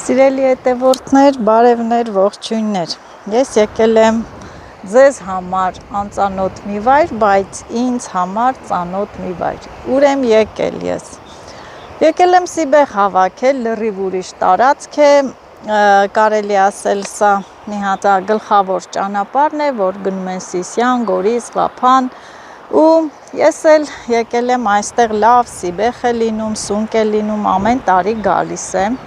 Սիրելի հետևորդներ, բարևներ, ողջույններ։ Ես եկել եմ ձեզ համար անծանոթ մի վայր, բայց ինձ համար ծանոթ մի վայր։ Ուր եմ եկել ես։ Եկել եմ Սիբեղ հավաքել, լրիվ ուրիշ տարածք է, կարելի ասել սա մի հատ գլխավոր ճանապարհն է, որ գնում են Սիսիան, Գորիս, Ղափան, ու ես էլ եկել եմ այստեղ լավ Սիբեղ է լինում, սունկ է լինում, ամեն տարի գալիս եմ։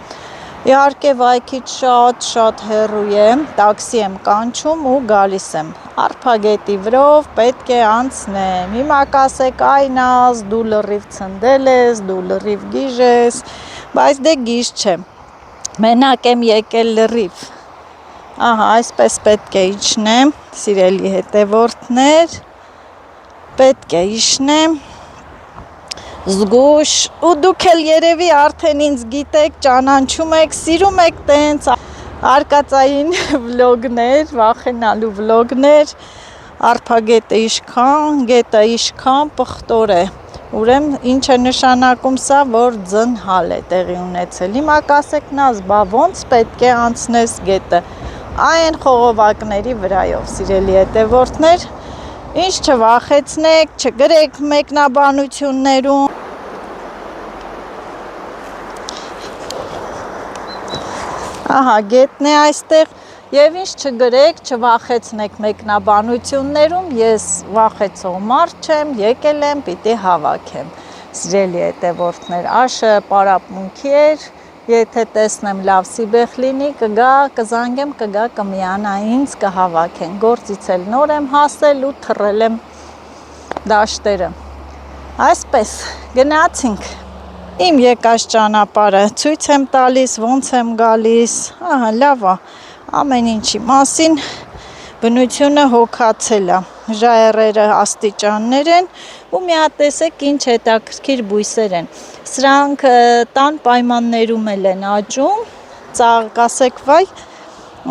Իհարկե վայքից շատ հեռու եմ, տաքսի եմ կանչում ու գալիս եմ։ Արփագետի վրով պետք է անցնեմ։ Հիմա կասեք, այ Նազ, դու լրիվ ցնդել ես, դու լրիվ գիժ ես, բայց դե գիժ չեմ։ Մենակ եմ եկել լրիվ։ Ահա, այսպես պետք է իջնեմ, սիրելի հետևորդներ, պետք է իջնեմ։ Զգույշ, ու դուք էլ երևի արդեն ինձ գիտեք, ճանաչում եք, սիրում եք տենց արկածային վլոգներ, վախենալու վլոգներ, արփագետը իշքան, գետը իշքան պղտոր է, ուրեմն ինչ է նշանակում սա, որ ձնհալ է տեղի ունեցել։ Հիմա կասեք Նազ, բա ոնց պետք է անցնես գետը, այն խողովակների վրայով, սիրելի հետևորդներ, ինչ չվախեցնեք, չգրեք մեկնաբանություններում։ Ահա գետն է այստեղ եւ ինչ չգրեք, չվախեցնեք մեկնաբանություններում, ես վախեցող մարդ չեմ, եկել եմ պիտի հավաքեմ։ Սիրելի հետևորդներ, աշը պարապմունքի էր, եթե տեսնեմ լավ Սիբեղ լինի, կգա, կզանգեմ, կգա, կմիանա ինձ, կհավաքեն։ Գործից էլ նոր եմ հասել ու թռել եմ դաշտերը։ Այսպես, գնացինք։ Իմ եկած ճանապարհը ցույց եմ տալիս, ոնց եմ գալիս, ահա լավ է, ամեն ինչի մասին բնությունը հոգացել է, ժայռերը աստիճաններ են ու մի հատ տեսեք ինչ հետաքրքիր բույսեր են, սրանք տան պայմաններում էլ են աճում, ծաղ, կասեք վայ,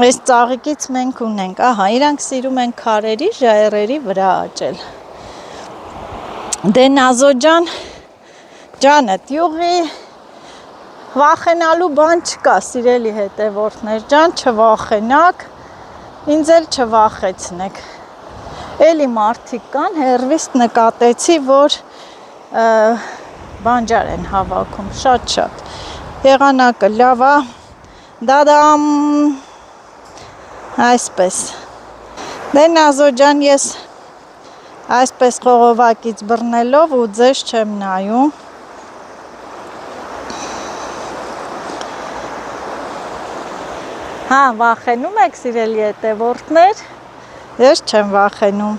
այս ծաղիկից մենք ունենք, ահա, իրանք սիրում են քարերի, ժայռերի վրա աճել, դե Նազո ջանդ յուղի, վախենալու բան չկա, սիրելի հետևորդներ ջան, չվախենակ, ինձ էլ չվախեցնեք, էլի մարդիկ կան, հեռվից նկատեցի, որ բանջար են հավաքում, շատ, եղանակը լավ է, դադամ, այսպես, դե Նազո ջան, ես այսպես խողովակից բռնելով ու ձեզ չեմ նայում, հա, վախենում եք, սիրելի հետևորդներ, ես չեմ վախենում,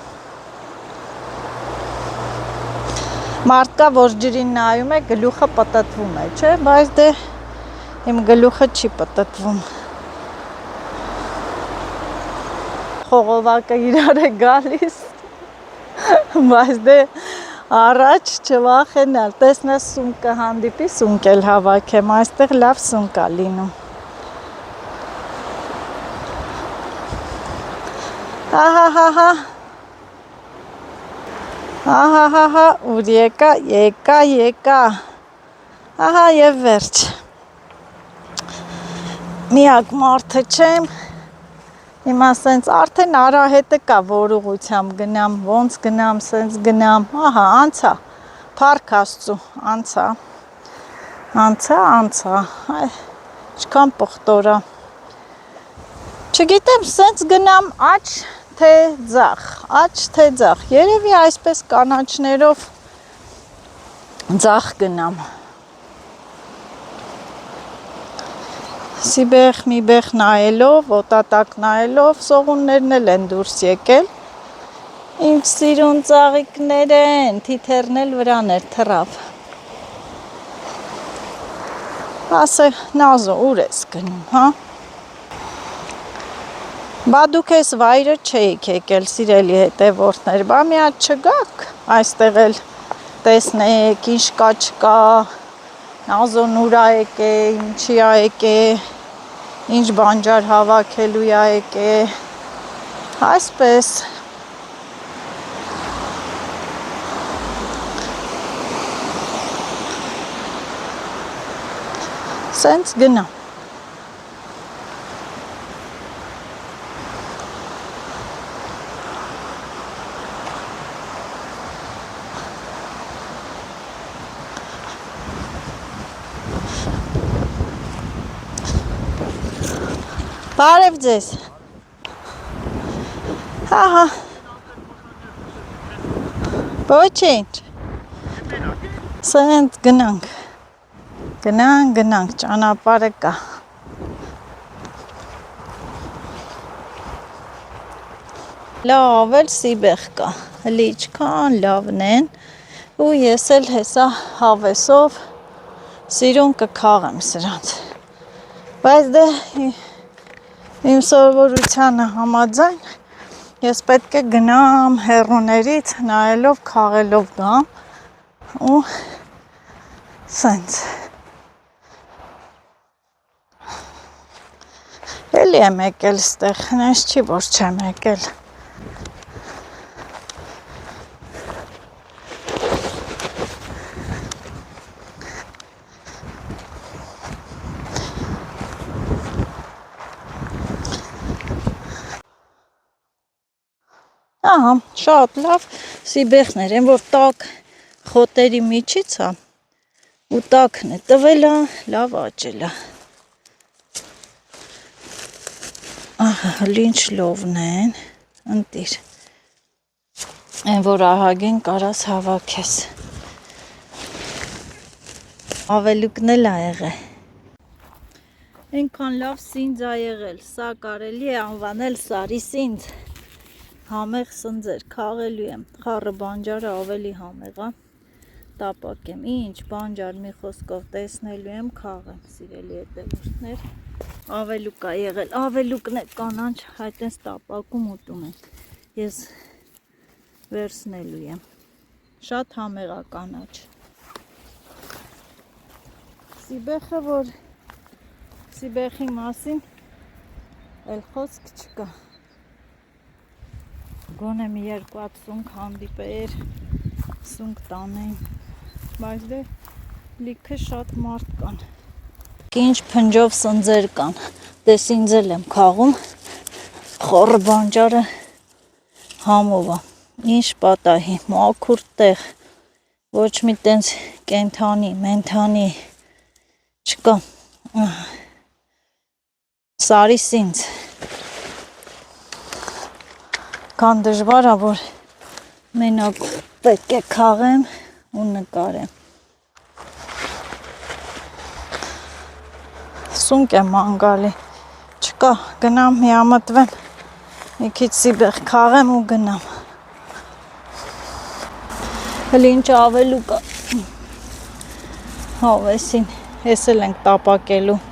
մարդկա, որ ջրին նայում է, գլուխը պտտվում է, չէ, բայց դե իմ գլուխը չի պտտվում, խողովակը իրար է գալիս, բայց դե առաջ չվախենալ, տեսնես սունկ կհանդիպի, սունկ էլ հավաքեմ, այստեղ լավ սունկ է լինում, ահա, ուր եկա, ահա և վերջ, միակ մարդը չեմ, հիմա սենց արդեն արահետը կա, որ ուղությամբ գնամ, ոնց գնամ, սենց գնամ, ահա, անցա, փառք Աստծու, անցա, ինչքան պղտոր է, չգիտեմ, սենց գնամ աջ թե ձախ, երևի այսպես կանաչներով ձախ գնամ, Սիբեղ միբեղ նայելով, օտատակ նայելով, սողուններն էլ են դուրս եկել, ինչ սիրուն ծաղիկներ են, թիթեռն էլ վրան էր թռավ, ասե Նազո, ուր ես գնում, հա, բա դուք ես վայրը չէիք եկել, սիրելի հետևորդներ, բա մի հատ չգաք, այստեղ էլ տեսնեք, ինչ կա չկա, Նազոն ուրա եկե, ինչի ա եկե, ինչ բանջար հավաքելու ա եկե, այսպես, սենց գնամ, Բարև ձեզ։ Ահա։ Ոչինչ։ Սենց գնանք։ Գնանք, ճանապարհը կա։ Լավ էլ սիբեղ կա։ Հլի ինչքան լավն են։ Ու ես էլ հեսա հավեսով սիրուն կքաղեմ սրանց։ Բայց դե իմ սովորությանը համաձայն ես պետք է գնամ հեռուներից նայելով քաղելով գամ ու սենց էլի եմ եկել ստեղ, նես չի որ չեմ եկել Ահա, շատ լավ սիբեղներ են, որ տակ խոտերի միջից է ու տակն է տվել է, լավ աճել է Ահա, հլի ինչ լովն են, ընտիր Են, որ ահագին կարաս հավաքես Ավելուկն էլ ա եղել Ենքան լավ սինձ ա եղել, սա կարելի է անվանել սարի սինձ Համեղ սնձեր, քաղելու եմ, խառը բանջարը ավելի համեղ է, տապակեմ, ինչ բանջար մի խոսքով տեսնելու եմ, քաղեմ, սիրելի հետևորդներ, ավելուկ է եղել, ավելուկն է կանանչ, հայտենց տապակում ուտում են, ես վերցնելու եմ, շատ համեղ է կանաչ, սիբեխը, որ սիբեխի մասին էլ խոսք չկա, Գոնե մի երկու հատ սունկ հանդիպեր, սունկ տանեին, բայց դե լիքը շատ մարդ կան։ Ինչ փնջով սնձեր կան, դե սինձել եմ քաղում, խորը բանջարը համով է, ինչ պատահի, մաքուր տեղ, ոչ մի տենց կենթանի, մենթանի չկա, սարի սինձ Կան դժվար է, որ մենակ պետք է քաղեմ ու նկարեմ Սունկ եմ անգալի, չկա, գնամ միամտվեմ, մի քիչ սիբեղ քաղեմ ու գնամ Հլի ինչ ավելուկ հավեսին, ես էլ ենք տապակելու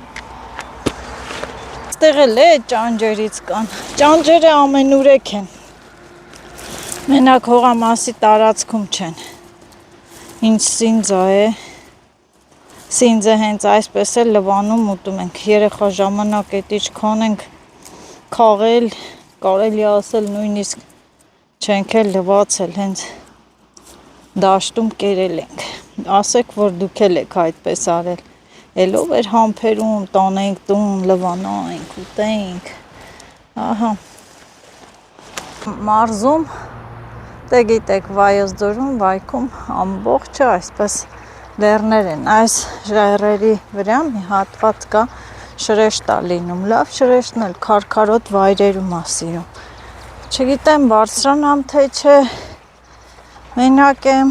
Ստեղ էլ է ճանջերից կան, ճանջերը ամենուրեք են Մենակ հողամասի տարածքում չեն, ինչ սինձա է, սինձը հենց այսպես էլ լվանում ուտում ենք, երեխա ժամանակ էտիչ քոնենք քաղել, կարելի ասել նույնիսկ չենք էլ լվացել, հենց դաշտում կերել ենք, ասեք, որ դուք էլ եք այդպես արել, էլով էր համբերում, տանենք տուն, լվանայինք, ուտենք, ահա, մարզում Դե գիտեք վայոց ձորում, վայքում ամբողջը այսպես լեռներ են, այս ժայռերի վրա մի հատված կա շրեշտ է լինում, լավ շրեշտն էլ քարքարոտ վայրերում է սիրում, չգիտեմ բարձրանամ թե չէ, մենակ եմ,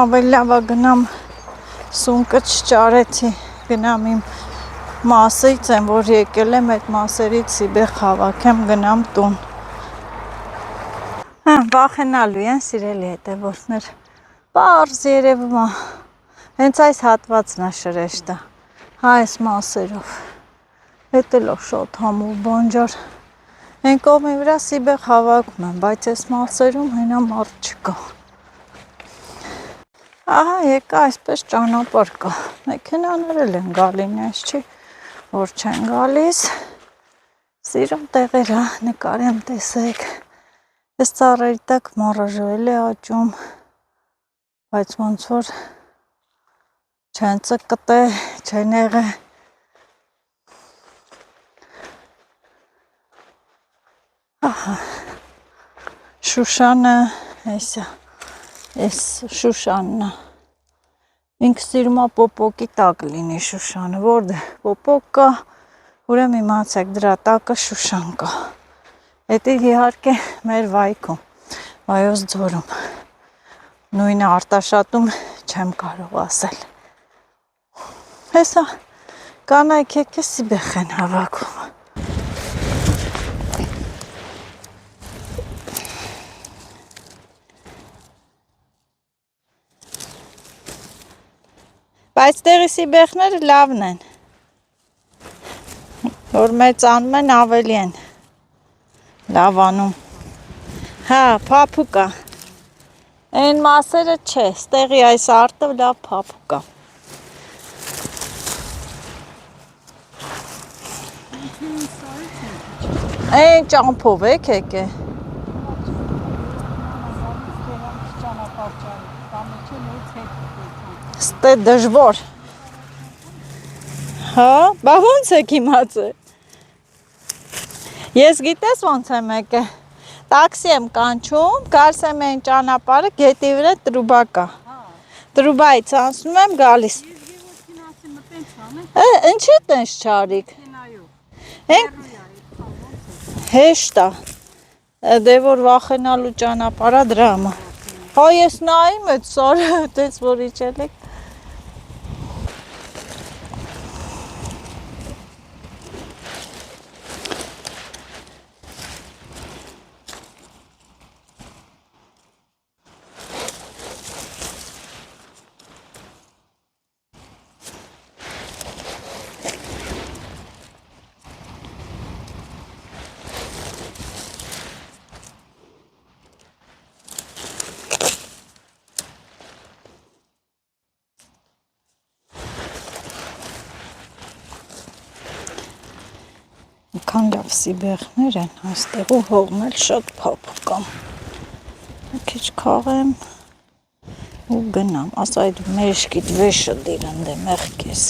ավելի լավ է գնամ սունկը չճարեցի, գնամ իմ մասից եմ, որ եկել եմ այդ մասերից սիբեղ հավաքեմ, գնամ տուն Վախենալու են սիրելի հետևորդներ, պարզ երևում է, հենց այս հատվածն է շրեշտը, այս մասերով, հետելով շատ համով բանջար, են կողմի վրա սիբեղ հավաքում եմ, բայց այս մասերում հենա մարդ չկա, ահա եկա այսպես ճանապարհ կա, մեքենաներ էլ են գալի, նես չի, որ չեն գալիս, սիրում տեղեր է, նկարեմ տեսեք, Ես ծառերի տակ մառաժոել է աճում, բայց ոնց որ չեն ծկտե, չեն եղե, ահա, Շուշանը, այս Շուշանն է, ինքը սիրում է պոպոկի տակ լինի Շուշանը, որտեղ պոպոկ կա, Ուրեմն իմացեք, դրա տակը Շուշան կա։ Էդի իհարկե մեր վայքում, Վայոց ձորում։ Նույնը Արտաշատում չեմ կարող ասել։ Հեսա կանայք եկե Սիբեխ են հավաքում։ Բայց տեղի Սիբեխները լավն են։ Որ մեծանում են ավելի են լավանում։ Հա, փափուկ է։ Այն մասերը չէ, ստեղի այս արտը լավ փափուկ է։ Այն ճամփով եք եկե։ Ստե դժվար։ Հա, բա ոնց եք իմացել։ Ես գիտես ոնց եմ եկել։ Տաքսի եմ կանչում, գալիս եմ այն ճանապարհը, գետի վրա տրուբա կա։ Տրուբայից անցնում եմ գալիս։ Ինչի տենց չարիք։ Հեշտ է։ Դե որ վախենալու ճանապարհը դրա համար։ Հա ես նայում եմ սարը, տենց որ իջել եք։ Քան լավ Սիբեխներ են, այստեղ ու հողն էլ շատ փափուկ է։ Քիչ քաղեմ ու գնամ, ասա այդ մեջքիդ վեշը դիրան դե մեղքես։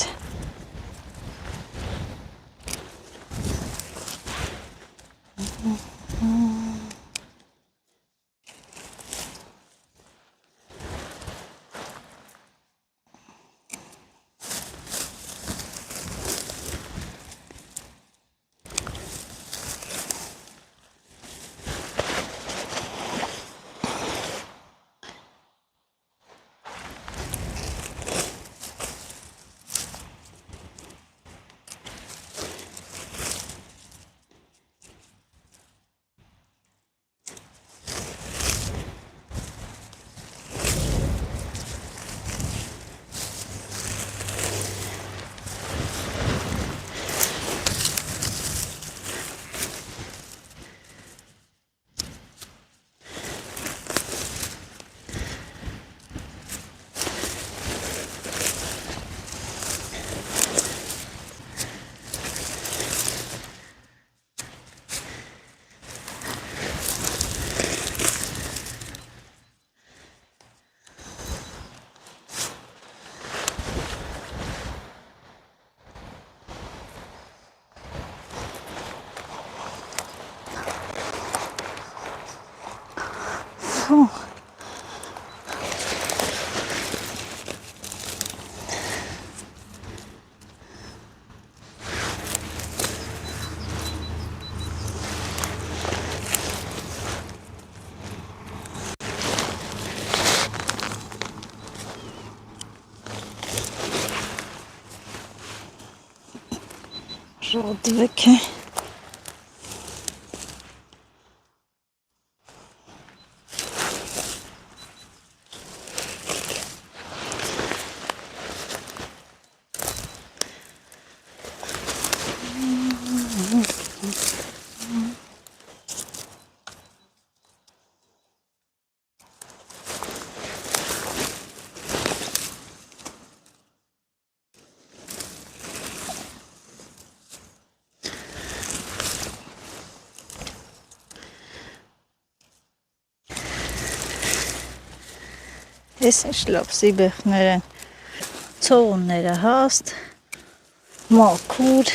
Ժողովուրդ է։ Ես ինչ լավ Սիբեխներ են, ցողունները հաստ, մաքուր,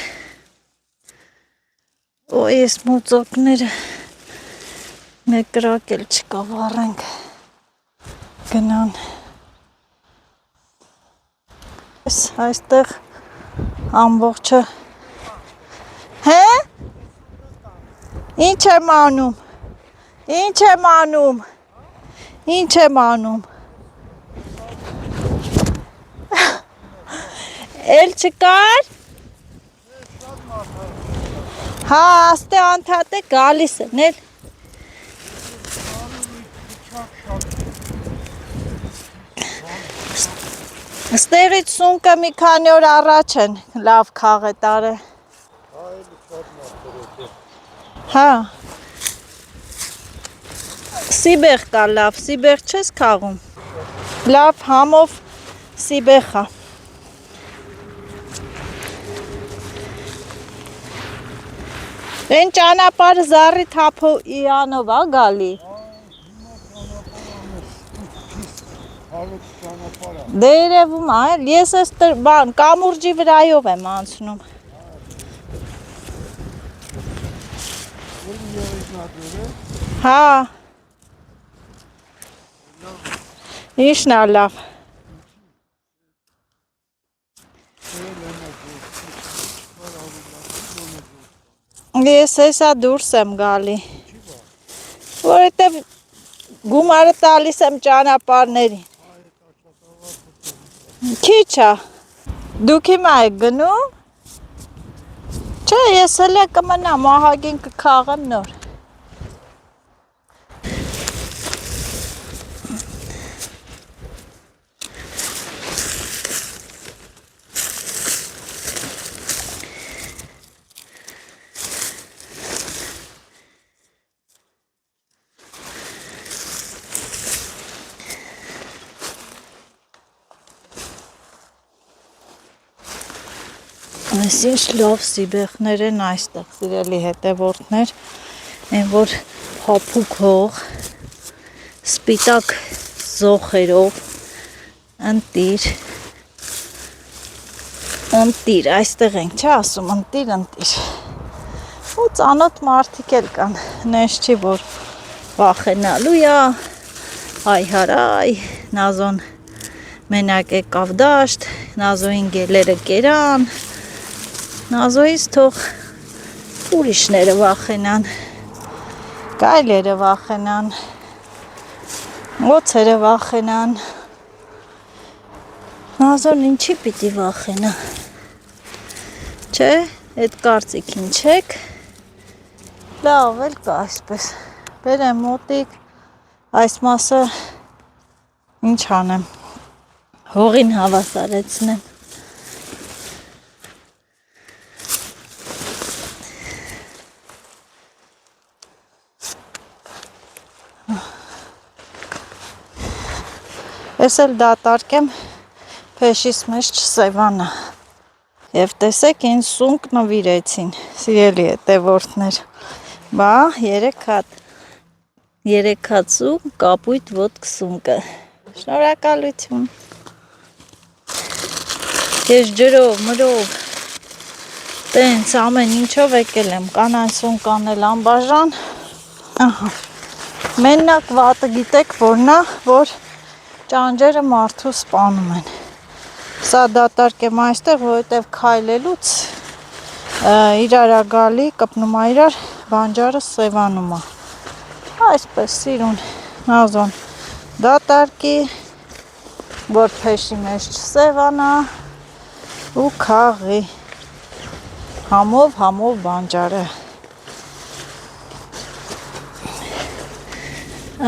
ու ես մոծակները մեկ կրակ էլ չկա, վառենք, գնան։ Այստեղ ամբողջը Ինչ եմ անում։ Ինչ եմ անում։ Ինչ եմ անում։ Էլ չկար։ Հա, աստե անդադ է գալիս են էլ։ Ստեղից սունկը մի քանի օր առաջ են լավ քաղ է տարել։ Հա։ Սիբեղ կա լավ, սիբեղ չես քաղում։ Լավ համով սիբեղ է։ Են ճանապարհը զառի թափոյանով է գալի։ Դե երևում է, էլ ես այս բան կամուրջի վրայով եմ անցնում։ Հա։ Ինչն է լավ։ Ես հեսա դուրս եմ գալի։ Որովհետև գումարը տալիս եմ ճանապարհներին։ Քիչ է։ Դուք հիմա եք գնում։ Չէ, ես էլ կմնամ, ահագին կքաղեմ նոր։ Այս ինչ լավ սիբեղներ են այստեղ, սիրելի հետևորդներ, են որ փափուկ հող, սպիտակ զոխերով, ընտիր, այստեղ ենք, չէ ասում, ընտիր, ու ծանոթ մարդիկ էլ կան, նես չի, որ վախենալու է, հայ հարայ, նազոն մենակ եկավ դաշտ, նազոյին գելերը կերան, Նազոյից թող ուրիշները վախենան, գայլերը վախենան, օձերը վախենան, Նազոն ինչի պիտի վախենա, չէ, այդ կարծիքին չեք, լավ էլ կա այսպես, բերեմ մոտիկ, այս մասը ինչ անեմ, հողին հավասարեցնեմ, Ես էլ դատարկեմ փեշիս մեջ չսևանա և տեսեք ինձ սունկ նվիրեցին, սիրելի հետևորդներ, բա 3 հատ սունկ կապույտ ոտք սունկը, շնորհակալություն, ես ջրով, մրով, տենց ամեն ինչով եկել եմ, կանան սունկ անել անբաժան, մենակ վատը գիտեք որնա, որ ճանջերը մարդու սպանում են, սա դատարկեմ այստեղ, որովհետև քայլելուց իրար գալի, կպնում է իրար, բանջարը սևանում է, այսպես սիրուն, Նազոն դատարկի, որ փեշի մեջ չսևանա ու քաղի, համով բանջարը,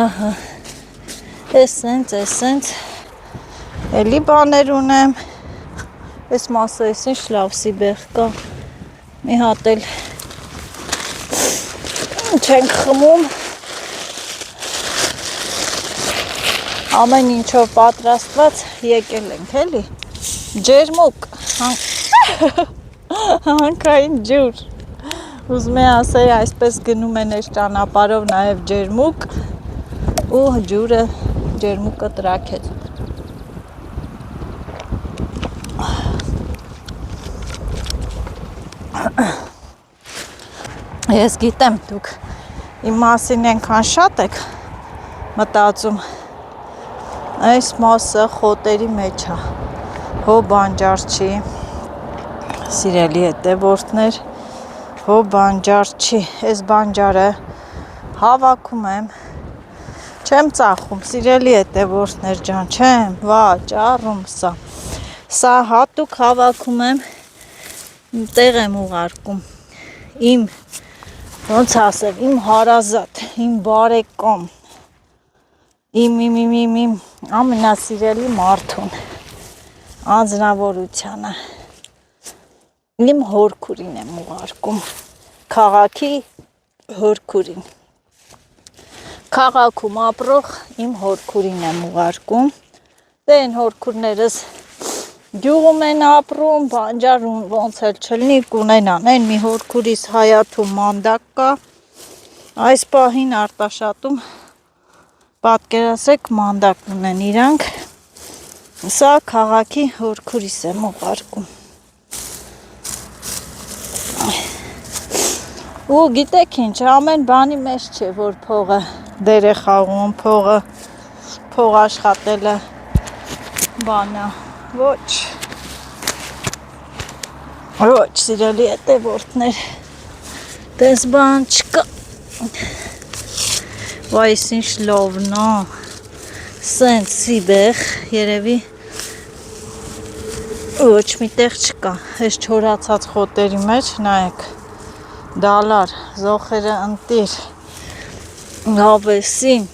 ահա, Էսենց, էլի բաներ ունեմ, ես մասը ես ինչ լավ սիբեղ կա, մի հատ էլ չենք խմում, ամեն ինչով պատրաստված եկել ենք, էլի, ջերմուկ, հանքային ջուր, ուզում է ասեի այսպես գնում են այս ճանապարհով նաև ջերմուկ ու ջուրը ջերմուկը տրաքեց ես գիտեմ դուք իմ մասին ենքան շատ եք մտածում այս մասը խոտերի մեջ է հո բանջար չի սիրելի հետևորդներ Հո բանջար չի, այս բանջարը հավաքում եմ, չեմ ծախում, սիրելի հետևորդներ ջան, չեմ, վաճառում սա։ Սա հատուկ հավաքում եմ, տեղ եմ ուղարկում, իմ, ոնց ասել, իմ հարազատ, իմ բարեկամ, իմ ամենասիրելի մարդուն, անձնավորությանը, իմ հորքուրին եմ ուղարկում, քաղաքի հորքուրին, քաղաքում ապրող իմ հորքուրին եմ ուղարկում, դե են հորքուրներս գյուղում են ապրում, բանջար ոնց էլ չլինի կունենան, են մի հորքուրիս Հայաթում մանդակ կա, այս պահին Արտաշատում պատկերացրեք մանդակ ունեն իրանք, սա քաղաքի հորքուրիս եմ ուղարկում։ Ու գիտեք ինչ, ամեն բանի մեջ չէ, որ փողը դեր է խաղում, փող աշխատելը բանա, ոչ, սիրելի հետևորդներ, տես բան չկա, վայս ինչ լովն ա, սենց սիբեղ, երևի ոչ մի տեղ չկա, այս չորացած խոտերի մեջ, նայեք, դալար, զոխերը ընտիր, հավեսին,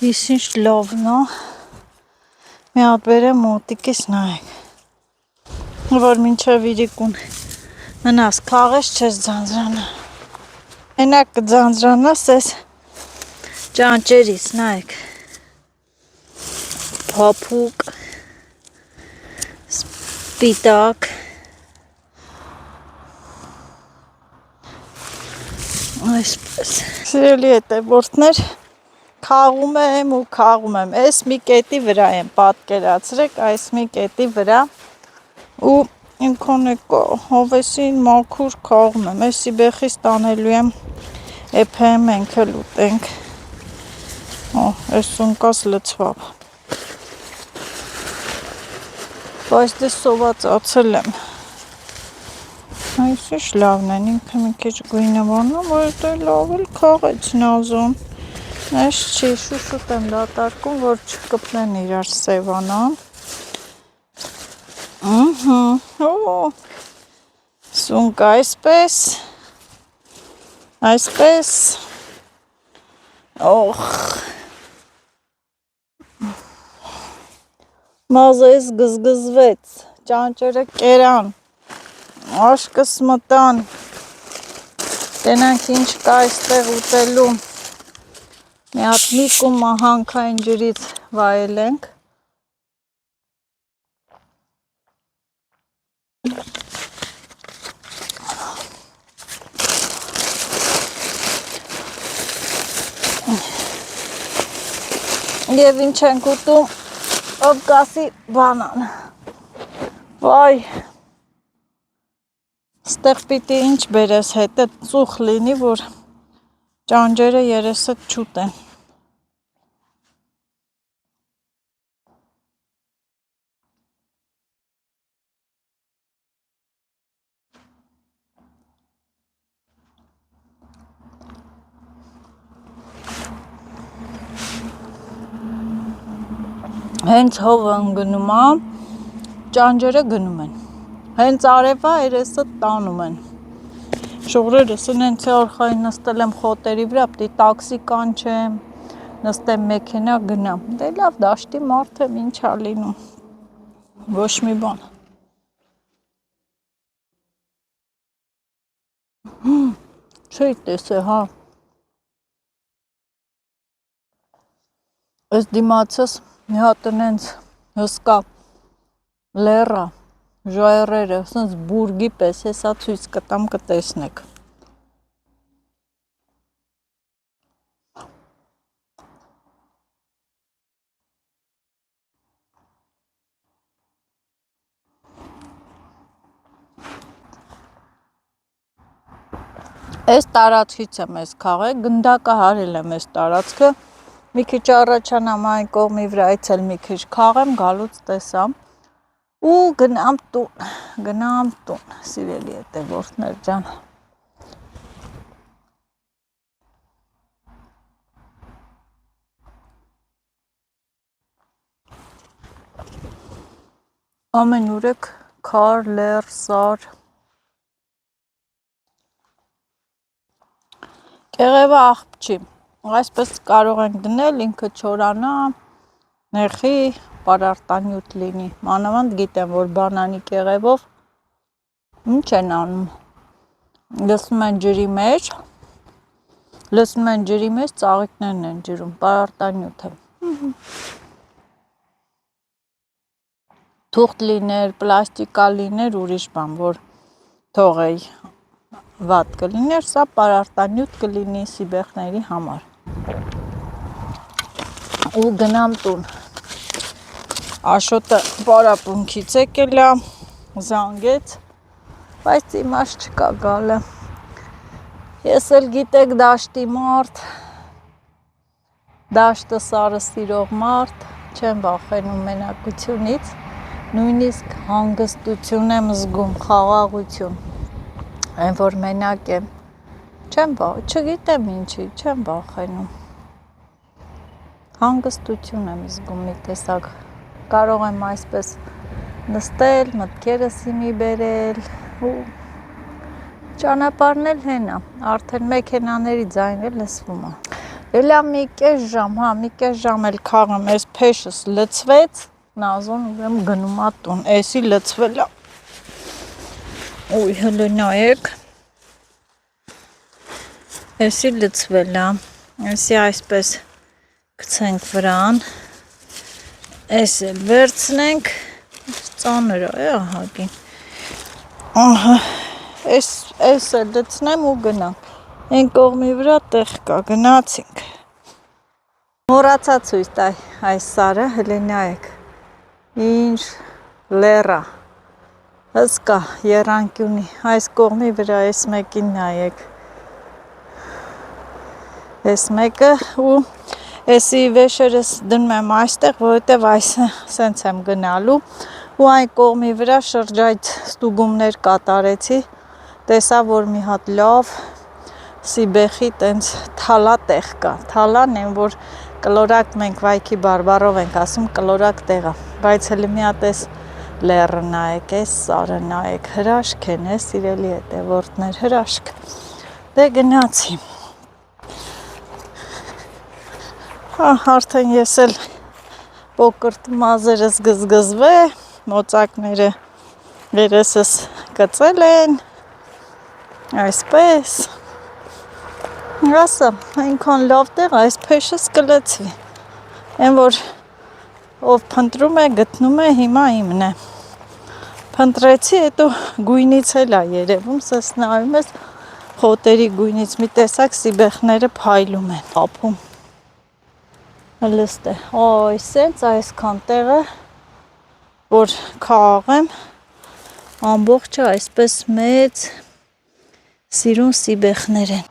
Ես ինչ լովն ա, մի հատ բերեմ մոտիկես նայեք, որ մինչև իրիկուն մնաս քաղես չես ձանձրանա, ենակ կձանձրանաս ես ճանճերիս, նայեք, փափուկ, սպիտակ, այսպես, սիրելի հետևորդներ, Խաղում եմ, այս մի կետի վրա եմ պատկերացրեք, այս մի կետի վրա ու ինքոն եկա հավեսին մաքուր խաղում եմ, այսի բեխից տանելու եմ, էփեմ ենք էլ ուտենք, այս սունկաս լծվավ, բայց դե սովածացել եմ, այս ինչ լավն են, ինքը մի քիչ գույնը բանա, որ դե լավ էլ խաղեց նազոն, Այս չի, շուշուտ եմ դատարկում, որ չկպնեն իրար սևանան, սունկ այսպես, մազես գզգզվեց, ճանճերը կերան, աշկս մտան, տենանք ինչ կա այստեղ ուտելու, մի հատ միկում մահանքային ջրից վայելենք, և ինչ ենք ուտում, օգկասի բանան, վայ, ստեղ պիտի ինչ բերես հետը ծուխ լինի, որ ճանջերը երեսդ չուտեն, Հենց հովը ընգնում ա, ճանջերը գնում են, հենց արևա երեսը տանում են, շողրերս ինենց է արխային նստել եմ խոտերի վրա, պտի տաքսի կանչեմ, նստեմ մեքենա գնամ, դե լավ դաշտի մարդ եմ, ինչ ա լինում, ոչ մի բան, Չի տեսե, հա։ Այս դիմացս մի հատ նենց հսկա լեռա, ժայռերը, սենց բուրգի պես, հեսա ցույց կտամ կտեսնեք։ Այս տարածքից եմ ես քաղել, գնդակը հարել եմ այս տարածքը, մի քիչ առաջանամ այն կողմի վրա, այցել մի քիչ քաղեմ, գալուց տեսամ ու գնամ տուն, սիրելի հետևորդներ ջան։ Ամեն ուրեք քար, լեռ, սար։ Կեղևը աղբ չի, այսպես կարող ենք դնել, ինքը չորանա, նեխի, պարարտանյութ լինի, մանավանդ գիտեմ, որ բանանի կեղևով ինչ են անում, լցնում են ջրի մեջ, ծաղիկներն են ջրում, պարարտանյութը, թուղթ լիներ, պլաստիկա լիներ, ուրիշ բան, որ թողեի վատ կլիներ, սա պարարտանյութ կլինի սիբեխների համար։ Ու գնամ տուն։ Աշոտը պարապունքից եկել է, զանգեց, բայց իմաստ չկա գալը։ Ես էլ գիտեք դաշտի մարդ, դաշտը սարը սիրող մարդ, չեմ վախենում մենակությունից, նույնիսկ հանգստություն եմ զգում, խաղաղություն, այն որ մենակ եմ, չգիտեմ ինչի, չեմ վախենում, հանգստություն եմ զգում մի տեսակ, կարող եմ այսպես նստել, մտքերս իմի բերել ու ճանապարհն էլ հենա, արդեն մեքենաների ձայնը լսվում է։ Էլա մի կես ժամ էլ քաղեմ, այս փեշս լցվեց, նազոն ուրեմն գնում ա տուն, էսի լցվել է։ Ուй, հələ նայեք։ Էսի լցվել է, էսի այսպես գցենք վրան, էս էլ վերցնենք, ծանր է ահագին, ահա, էս էլ լցնեմ ու գնանք, այն կողմի վրա տեղ կա, գնացինք, մոռացա ցույց տալ այս սարը, հələ նայեք, ինչ լեռա, հսկա եռանկյունի, այս կողմի վրա այս մեկին նայեք, այս մեկը ու էսի վեշերս դնում եմ այստեղ, որովհետև այս սենց եմ գնալու ու այն կողմի վրա շրջայց ստուգումներ կատարեցի, տեսա, որ մի հատ լավ սիբեխի տենց թալա տեղ կա, թալան են, որ կլորակ մենք վայքի բարբառով ենք ասում կլորակ տեղը, բայց հələ մի հատ էս լեռը նայեք, էս սարը նայեք, հրաշք են, սիրելի հետևորդներ, հրաշք, դե գնացի, արդեն ես էլ պոկրտ մազերս գզգզվե, մոծակները երեսս կծել են, այսպես, ասա, այնքան լավ տեղ, այս փեշս կլցվի, են որ ով փնտրում է, գտնում է, հիմա իմն է, փնտրեցի, հետո գույնից էլ է երևում, սես նայում ես, խոտերի գույնից մի տեսակ սիբեխները փայլում են, ապում, լստ է, այ սենց այսքան տեղը, որ քաղեմ, ամբողջը այսպես մեծ սիրուն սիբեխներ են,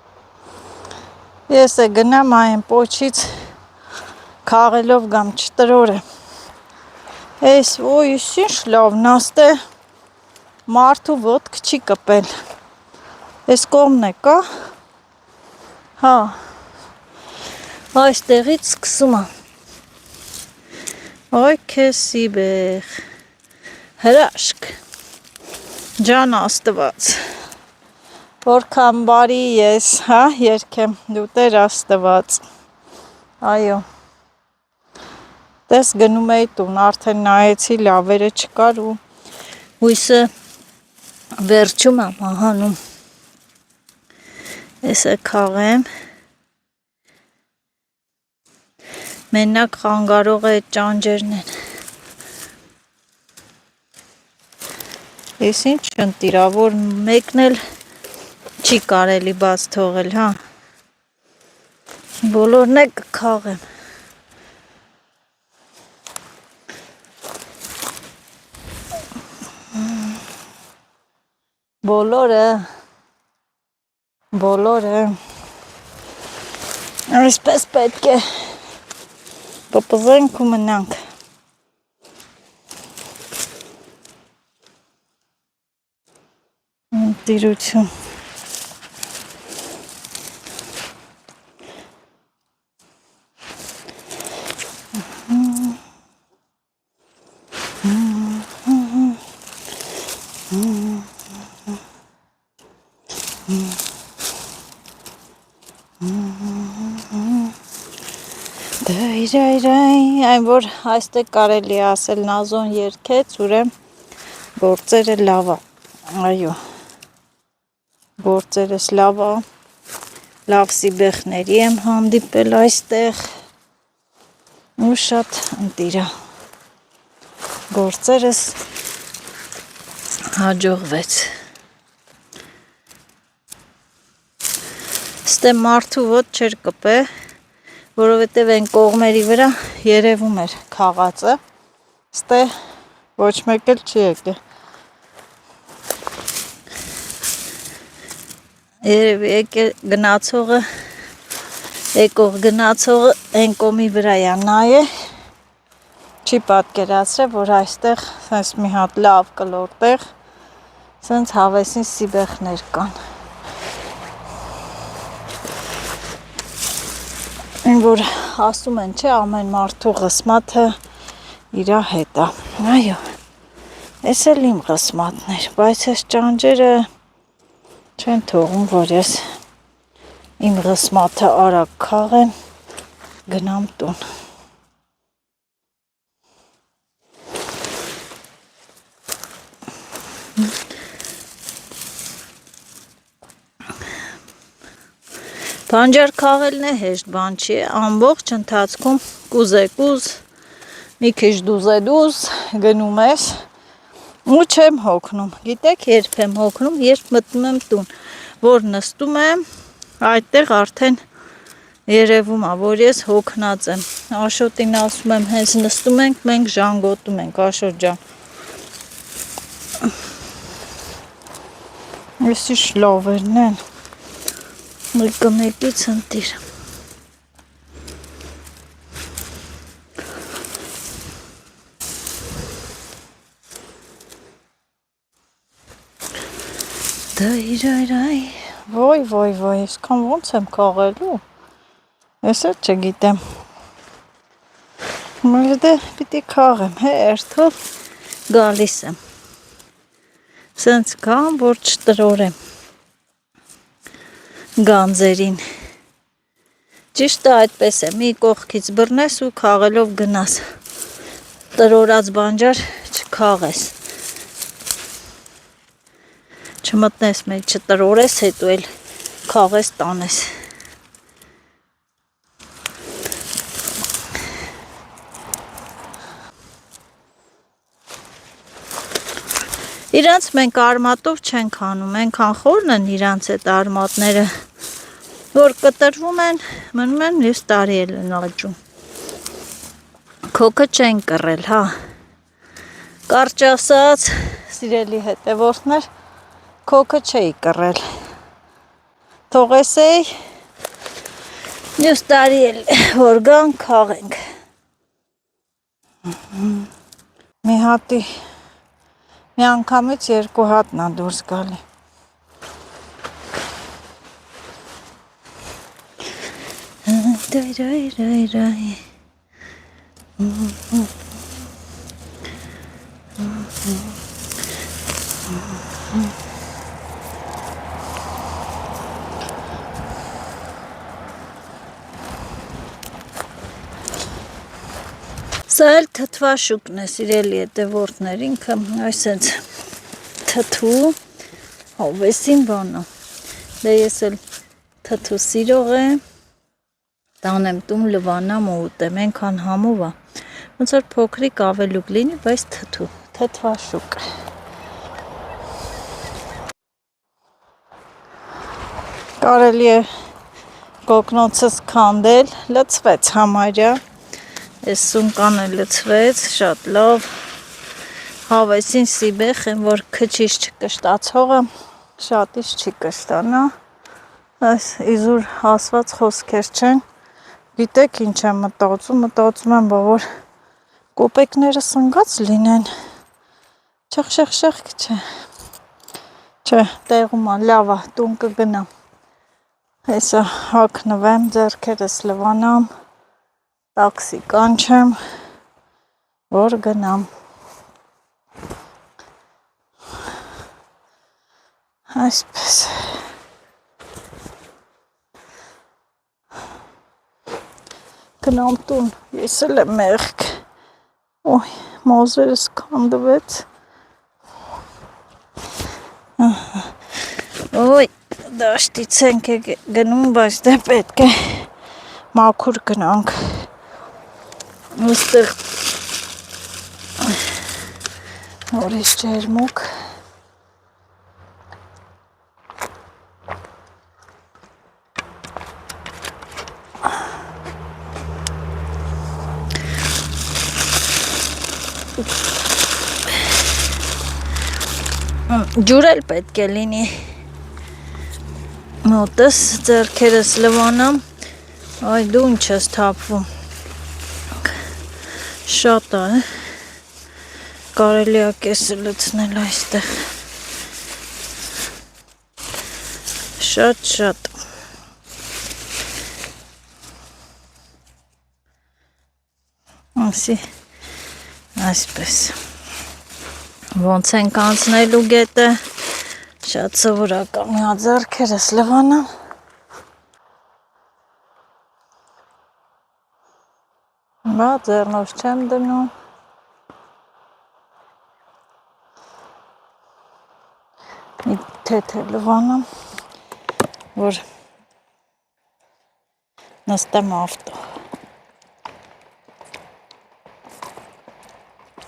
ես է գնամ այն պոչից քաղելով գամ չտրորը, Էս, ոյ, ինչ լավն աստե, մարդու ոտք չի կպել, էս կողմն է կա, հա, այս տեղից սկսում եմ, այ կեզ սիբեղ, հրաշք, ջան աստված, որքան բարի ես, հա, երկեմ, դու տեր աստված, այո, Տես գնում էի տուն, արդեն նայեցի, լավերը չկար ու հույսը վերջում եմ ահանում։ Ես է քաղեմ։ Մենակ խանգարող է ճանջերն են։ Ես ինչ ընտիրա, որ մեկն էլ չի կարելի բաց թողել, հա։ Բոլորն է կքաղեմ։ Բոլորը այսպես պետք է պպզենք ու մնանք։ Տիրություն։ Այն որ այստեղ կարելի է ասել Նազոն երգեց, ուրեմն գործերը լավ է, այո, գործերս լավ է, լավ սիբեխների եմ հանդիպել այստեղ ու շատ ընտիրա, գործերս հաջողվեց, ստե մարդու ոտ չեր կպե, որովհետև այն կողմերի վրա երևում էր քաղածը, ստե ոչ մեկ էլ չի եկել։ Երևի գնացողը, եկող գնացողը այն կողմի վրա է նայե, չի պատկերացրել, որ այստեղ սենց մի հատ լավ կլոր տեղ, սենց հավեսին սիբեխներ կան։ Այն որ ասում են, չէ, ամեն մարդու ղսմաթը իրա հետ է, այո, ես էլ իմ ղսմաթներ, բայց ես ճանջերը չեն թողում, որ ես իմ ղսմաթը արագ քաղեմ, գնամ տուն։ Բանջար քաղելն է հեշտ բան չի, ամբողջ ընթացքում կուզ, մի քիչ դուզ գնում ես ու չեմ հոգնում, գիտեք երբ եմ հոգնում, երբ մտնում եմ տուն, որ նստում եմ, այդտեղ արդեն երևում է, որ ես հոգնած եմ, Աշոտին ասում եմ, հենց նստում ենք, մենք ժանգոտում ենք, Աշոտ ջան, ես ինչ լավերն են, մեկը մեկից ընտիր։ Ոյ, իսկան ոնց եմ քաղելու, ես էլ չգիտեմ, մեր դե պիտի քաղեմ, երթով գալիս եմ, սենց կամ, որ չտրորեմ, գանձերին, ճիշտը այդպես է, մի կողքից բռնես ու քաղելով գնաս, տրորած բանջար չքաղես, չմտնես մեջ, չտրորես, հետո էլ քաղես տանես, իրանց մենք արմատով չենք անում, ենքան խորն են իրանց այդ արմատները, որ կտրվում են, մնում են մյուս տարի էլ են աճում, քոքը չեն կռել, հա, կարճ ասած, սիրելի հետևորդներ, քոքը չէի կռել, թողես էի, մյուս տարի էլ որ գան քաղենք, մի հատի, մի անգամից երկու հատնա դուրս գալի։ Սա էլ թթվաշուկն է, սիրելի հետևորդներ, ինքը այսենց թթու, հավեսին բանա, դե ես էլ թթու սիրող է, տանեմ տուն լվանամ ու ուտեմ, ենքան համով է, ոնց որ փոքրիկ ավելուկ լինի, բայց թթու, թթվաշուկ։ Կարելի է կոկնոցս քանդել, լցվեց համարյա, այս սունկանը լցվեց, շատ լավ, հավեսին սիբեխ եմ, որ քչիշ չկշտացողը, շատիշ չի կշտանա, այս իզուր ասված խոսքեր չեն, գիտեք ինչ եմ մտածում եմ, որ կոպեկները սնգած լինեն, չխ չէ, տեղում է, լավ է, տուն կգնամ, հեսա հագնվեմ, ձեռքերս լվանամ, տաքսի կանչեմ, որ գնամ, այսպես, գնամ տուն, ես էլ եմ մեղք, ոյ, մոզերս կանդվեց, ոյ, դաշտից ենք գնում, բայց դե պետք է մաքուր գնանք, ուստեղ նորից ջերմուկ, ջուր էլ պետք է լինի, մոտս ձեռքերս լվանամ, այ դու ինչ ես թափվում, շատ է, կարելի է կեսը լցնել այստեղ, շատ, ասի, այսպես, ոնց ենք անցնելու գետը, շատ սովորական մի հատ ձեռքերս լվանամ, բա ձեռնոց չեմ դնում, մի թեթե լվանամ, որ նստեմ ավտո,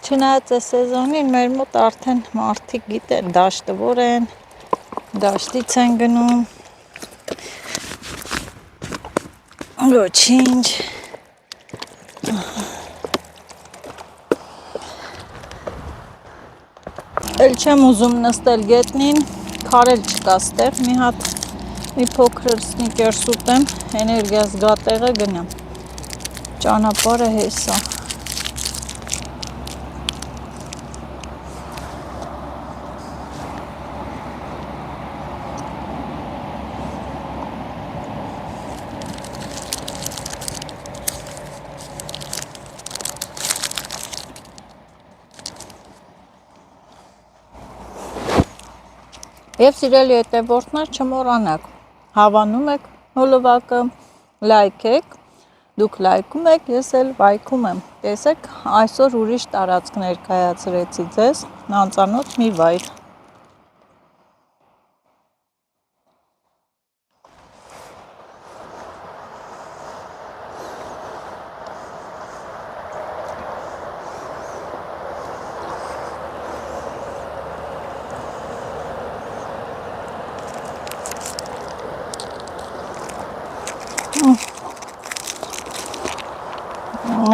չնայած է սեզոնին մեր մոտ արդեն մարդիկ գիտեն դաշտը որ են, դաշտից են գնում, ոչինչ, էլ չեմ ուզում նստել գետնին, քարել չկա ստեղ, մի հատ մի փոքր սնիկերս ուտեմ, էներգիա զգա տեղը գնամ, ճանապարհը հեսա, Եվ սիրելի հետևորդներ չմոռանաք, հավանում եք հոլովակը, լայք եք, դուք լայքում եք, ես էլ վայքում եմ, տեսեք այսօր ուրիշ տարածք ներկայացրեցի ձեզ, անծանոթ մի վայր,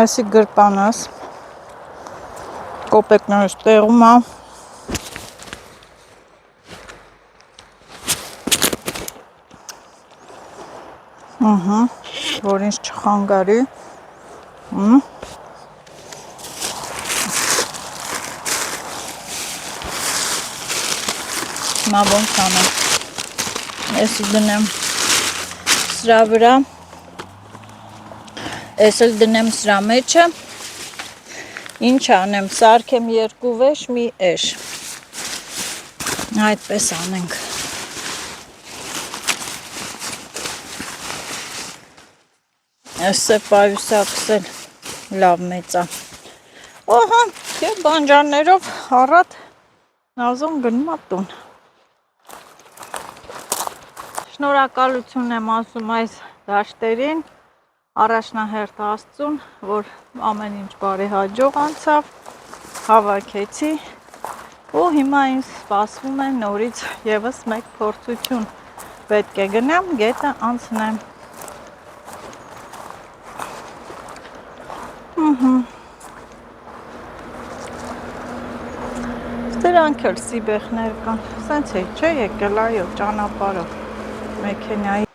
Այսի գրպանս, կոպեկներս տեղում է, որ ինձ չխանգարի, հիմա ոնց անեմ, եսի դնեմ սրա վրա, ես էլ դնեմ սրա մեջը, ինչ անեմ, սարքեմ երկու վեշ, մի էշ, այդպես անենք, ես սև պայուսակս էլ լավ մեծ է, ահա, և բանջարներով առատ նազոն գնում է տուն, Շնորհակալություն եմ ասում այս դաշտերին, առաջնահերթ Աստծուն, որ ամեն ինչ բարի հաջող անցավ, հավաքեցի ու հիմա ինձ սպասվում է նորից եւս մեկ փորձություն։ Պետք է գնամ, գետը անցնեմ։ Դրանք էլ սիբեխներ կան, սենց է չէ եկել, այո, ճանապարհով, մեքենայի,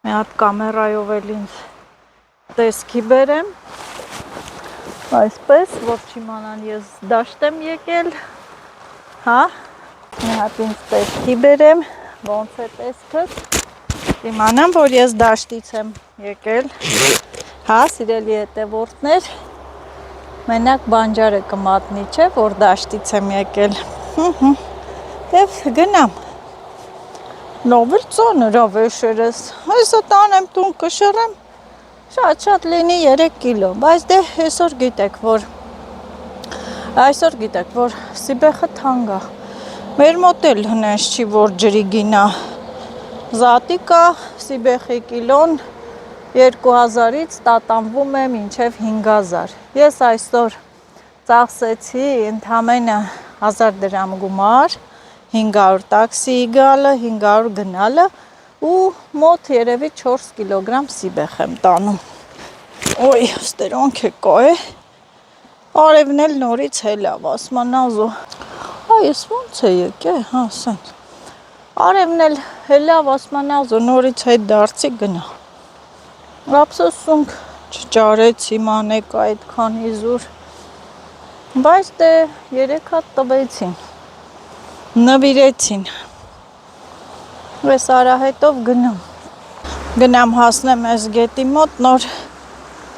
մի հատ կամերայով էլ ինձ տեսքի բերեմ, այսպես, որ չիմանան ես դաշտ եմ եկել, հա, մի հատ ինձ տեսքի բերեմ, ոնց է տեսքս, իմանամ, որ ես դաշտից եմ եկել, հա, սիրելի հետևորդներ, մենակ բանջարը կմատնի, չէ, որ դաշտից եմ եկել, և գնամ, լավ էլ ծանր ա վեշերս, այսը տանեմ տուն կշռեմ, շատ լինի 3 կիլո, բայց դե այսօր գիտեք, որ սիբեխը թանկ ա, մեր մոտ էլ հնես չի, որ ջրի գինա, զատիկ ա, սիբեխի կիլոն 2000-ից տատանվում է մինչև 5000, ես այսօր ծախսեցի ընդամենը 1000 դրամ գումար, 500 տաքսիի գալը, 500 գնալը ու մոտ երևի 4 կիլոգրամ սիբեխ եմ տանում, ոյ, ստերոնք է կա է, արևն էլ նորից հելավ, ասմանազո, այս ոնց է եկե, հա, սենց, արևն էլ հելավ, ասմանազո, նորից հետ դարձի գնա, ափսոսունք չճարեցի մանեկ այդքան իզուր, բայց դե 3 հատ տվեցին, նվիրեցին, ես արահետով գնամ հասնեմ այս գետի մոտ, նոր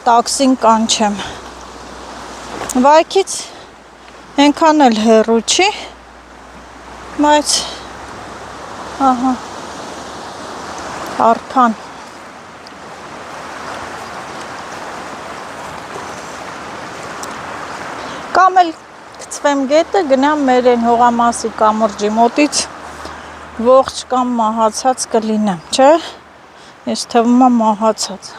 տաքսին կանչեմ, վայքից ենքան էլ հեռու չի, բայց, ահա, արփան, կամ էլ գցվեմ գետը, գնամ մեր են հողամասի կամուրջի մոտից, ողջ կամ մահացած կլինեմ, չէ, ես թվում է մահացած,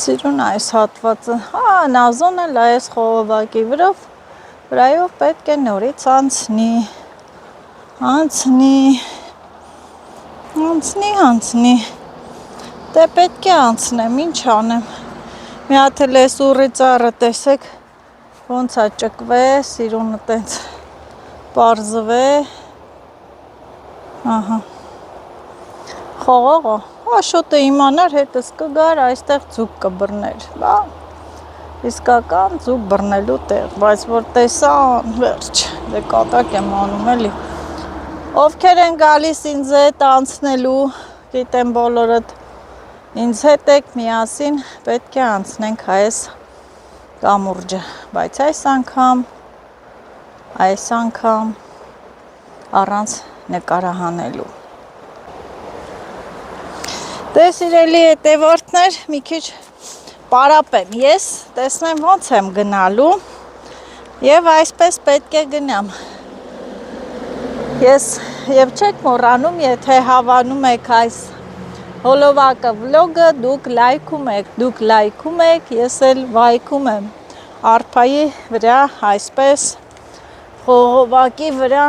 Սիրուն այս հատվածը, նազոն էլ այս խողովակի վրայով պետք է նորից անցնի, դե պետք է անցնեմ, ինչ անեմ, մի հատ էլ ես ուռի ծառը տեսեք, ոնց է ճկվե, սիրունը տենց պարզվե, ահա, խողողը, Աշոտը իմանար հետս կգար, այստեղ ձուկ կբռներ, իսկական ձուկ բռնելու տեղ, բայց որ տեսան, վերջ, դե կատակ եմ անում էլի, ովքեր են գալիս ինձ հետ անցնելու, գիտեմ բոլորդ, ինձ հետ եք միասին, պետք է անցնենք այս կամուրջը, բայց այս անգամ առանց նկարահանելու, Դե սիրելի հետևորդներ, մի քիչ պարապեմ ես, տեսնեմ ոնց եմ գնալու և այսպես պետք է գնամ, ես և չեք մոռանում, եթե հավանում եք այս հոլովակը վլոգը, դուք լայքում եք, ես էլ վայքում եմ, արփայի վրա այսպես խողովակի վրա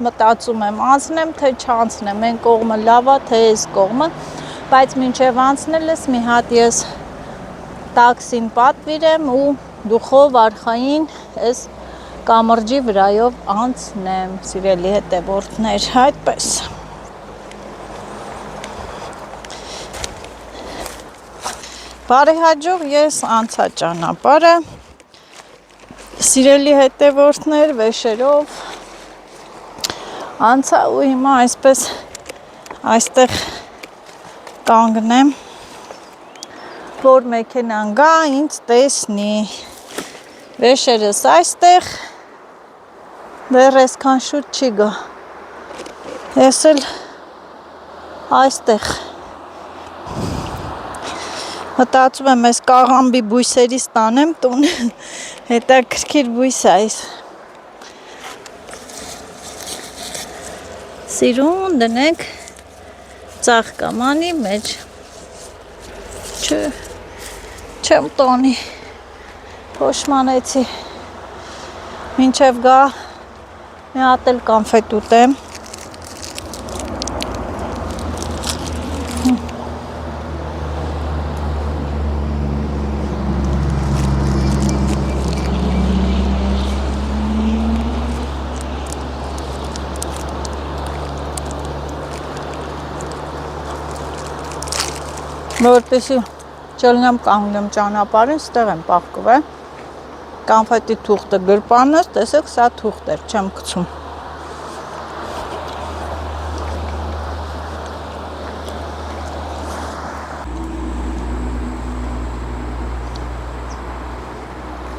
մտածում եմ անցնեմ, թե չանցնեմ, են կողմը լավ է, թե այս կողմը, բայց մինչև անցնելս մի հատ ես տաքսին պատվիրեմ ու դուխով արխային այս կամրջի վրայով անցնեմ, սիրելի հետևորդներ, այդպես։ Բարեհաջող ես անցա ճանապարհը, սիրելի հետևորդներ, վեշերով անցա ու հիմա այսպես այստեղ կանգնեմ, որ մեքենան գա, ինձ տեսնի, վեշերս այստեղ, դեռ այսքան շուտ չի գա, ես էլ Այստեղ մտածում եմ այս կաղամբի բույսերից տանեմ տուն, հետաքրքիր բույս է այս։ Սիրուն դնենք ծաղկամանի մեջ, չեմ տոնի, փոշմանեցի, մինչև գա մի հատ էլ կանֆետ ուտեմ։ Որպեսի չլնեմ կանգնեմ ճանապարհին, ստեղ եմ պահկվել։ Կանֆետի թուղթը գրպանս, տեսեք, սա թուղթ էր, չեմ գցում։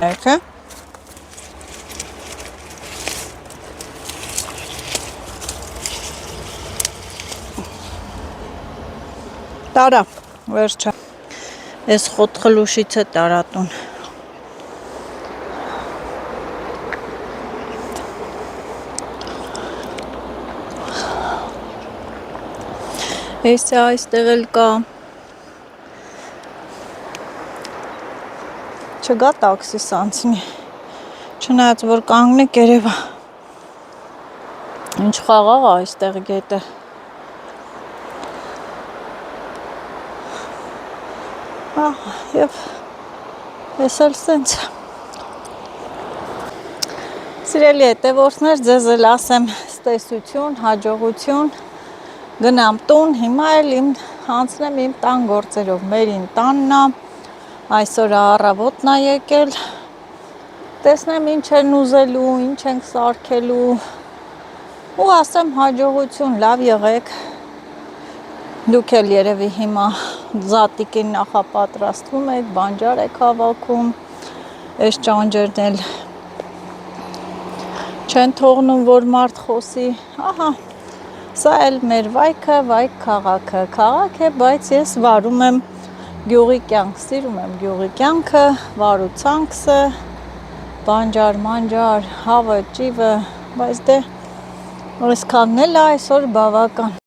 Եկե։ Տարա, վերջը, ես խոտխլուշից է տարատուն։ Էսի այստեղ էլ կա, չգա տաքսի սանցնի, չնայած որ կանգնի կերևա, ինչ խաղաղ է այստեղ գետը։ Եվ ես էլ սենց սիրելի հետևորդներ, ձեզ էլ ասեմ ստեսություն, հաջողություն, գնամ տուն, հիմա էլ հանցնեմ իմ տան գործերով, մերին տանն է, այսօր առավոտն է եկել, տեսնեմ ինչ են ուզելու, ինչ ենք սարքելու ու ասեմ հաջողություն, լավ եղեք, դուք էլ երևի հիմա զատիկին նախապատրաստվում եք, բանջար եք հավաքում, այս ճանջերն էլ չեն թողնում, որ մարդ խոսի, ահա, սա էլ մեր վայքը, վայք քաղաքը, քաղաք է, բայց ես վարում եմ գյուղի կյանք, սիրում եմ գյուղի կյանքը, վարուցանքսը, բանջար, մանջար, հավը, ճիվը, բայց դե այսքանն էլ է այսօր բավական։